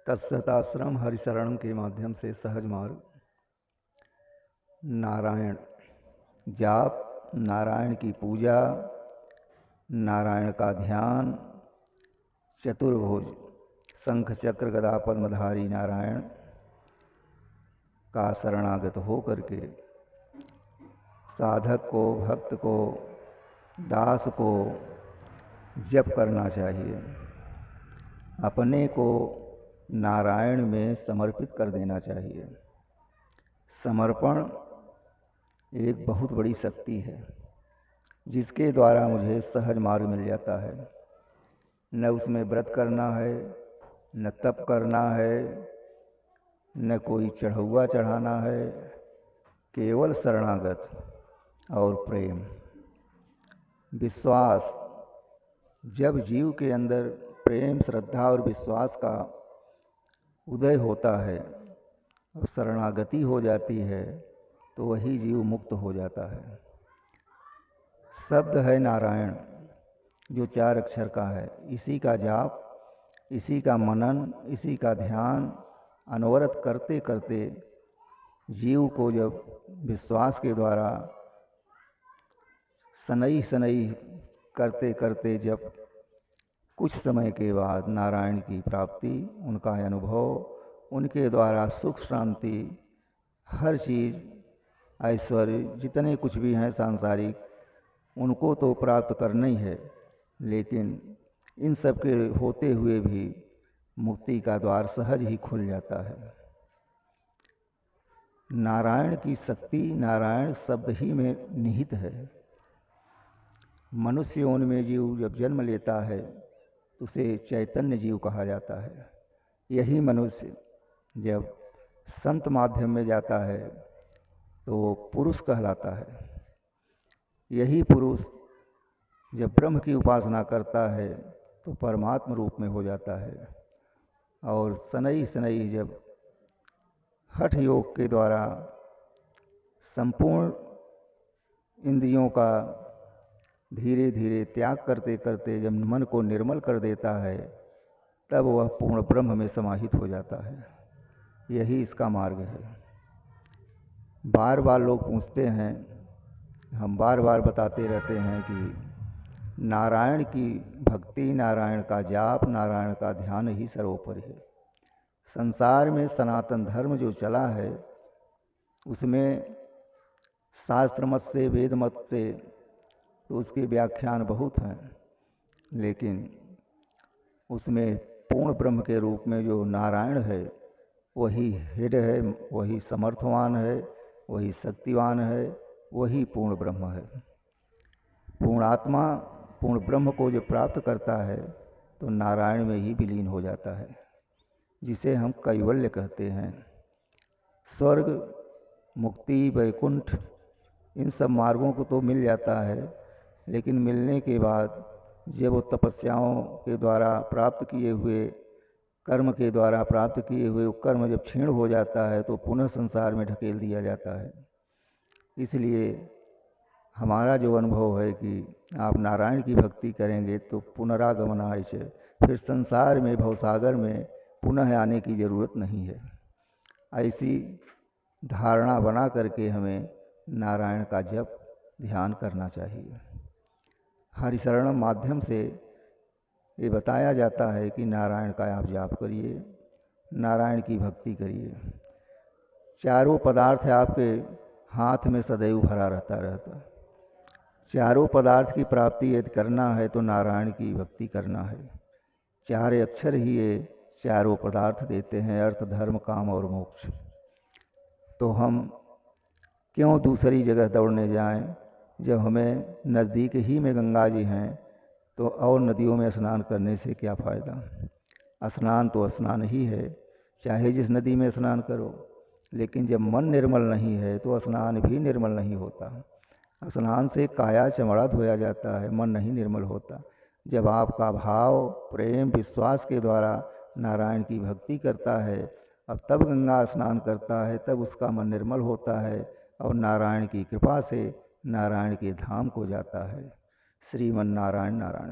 तत्सताश्रम हरिशरणम के माध्यम से सहज मार्ग। नारायण जाप, नारायण की पूजा, नारायण का ध्यान, चतुर्भुज शंख चक्र गदा पद्मधारी नारायण का शरणागत हो करके साधक को, भक्त को, दास को जप करना चाहिए। अपने को नारायण में समर्पित कर देना चाहिए। समर्पण एक बहुत बड़ी शक्ति है जिसके द्वारा मुझे सहज मार्ग मिल जाता है। न उसमें व्रत करना है, न तप करना है, न कोई चढ़ौआ चढ़ाना है, केवल शरणागत और प्रेम, विश्वास। जब जीव के अंदर प्रेम, श्रद्धा और विश्वास का उदय होता है और शरणागति हो जाती है तो वही जीव मुक्त हो जाता है। शब्द है नारायण जो 4 अक्षर का है। इसी का जाप, इसी का मनन, इसी का ध्यान अनवरत करते करते जीव को जब विश्वास के द्वारा सनई सनई करते करते जब कुछ समय के बाद नारायण की प्राप्ति, उनका अनुभव, उनके द्वारा सुख शांति, हर चीज़, ऐश्वर्य, जितने कुछ भी हैं सांसारिक, उनको तो प्राप्त करना ही है, लेकिन इन सब के होते हुए भी मुक्ति का द्वार सहज ही खुल जाता है। नारायण की शक्ति नारायण शब्द ही में निहित है। मनुष्य योनि में जीव जब जन्म लेता है तो उसे चैतन्य जीव कहा जाता है। यही मनुष्य जब संत माध्यम में जाता है तो वो पुरुष कहलाता है। यही पुरुष जब ब्रह्म की उपासना करता है तो परमात्म रूप में हो जाता है। और सनई सनई जब हठ योग के द्वारा संपूर्ण इंद्रियों का धीरे धीरे त्याग करते करते जब मन को निर्मल कर देता है तब वह पूर्ण ब्रह्म में समाहित हो जाता है। यही इसका मार्ग है। बार बार लोग पूछते हैं, हम बार बार बताते रहते हैं कि नारायण की भक्ति, नारायण का जाप, नारायण का ध्यान ही सर्वोपरि है। संसार में सनातन धर्म जो चला है उसमें शास्त्र मत से, वेद मत से तो उसके व्याख्यान बहुत हैं, लेकिन उसमें पूर्ण ब्रह्म के रूप में जो नारायण है वही हेड है, वही समर्थवान है, वही शक्तिवान है, वही पूर्ण ब्रह्म है। पूर्ण आत्मा पूर्ण ब्रह्म को जो प्राप्त करता है तो नारायण में ही विलीन हो जाता है, जिसे हम कैवल्य कहते हैं। स्वर्ग, मुक्ति, वैकुंठ, इन सब मार्गों को तो मिल जाता है, लेकिन मिलने के बाद जब वो तपस्याओं के द्वारा प्राप्त किए हुए, कर्म के द्वारा प्राप्त किए हुए कर्म जब क्षीण हो जाता है तो पुनः संसार में ढकेल दिया जाता है। इसलिए हमारा जो अनुभव है कि आप नारायण की भक्ति करेंगे तो पुनरागमनाय च, फिर संसार में, भवसागर में पुनः आने की ज़रूरत नहीं है। ऐसी धारणा बना करके हमें नारायण का जप, ध्यान करना चाहिए। हरिशरणम माध्यम से ये बताया जाता है कि नारायण का आप जाप करिए, नारायण की भक्ति करिए। चारों पदार्थ आपके हाथ में सदैव भरा रहता। चारों पदार्थ की प्राप्ति यदि करना है तो नारायण की भक्ति करना है। 4 अक्षर ही ये चारों पदार्थ देते हैं, अर्थ, धर्म, काम और मोक्ष। तो हम क्यों दूसरी जगह दौड़ने जाएं जब हमें नज़दीक ही में गंगा जी हैं, तो और नदियों में स्नान करने से क्या फ़ायदा। स्नान तो स्नान ही है, चाहे जिस नदी में स्नान करो, लेकिन जब मन निर्मल नहीं है तो स्नान भी निर्मल नहीं होता। स्नान से काया चमड़ा धोया जाता है, मन नहीं निर्मल होता। जब आपका भाव, प्रेम, विश्वास के द्वारा नारायण की भक्ति करता है, अब तब गंगा स्नान करता है, तब उसका मन निर्मल होता है और नारायण की कृपा से नारायण के धाम को जाता है। श्रीमन नारायण नारायण।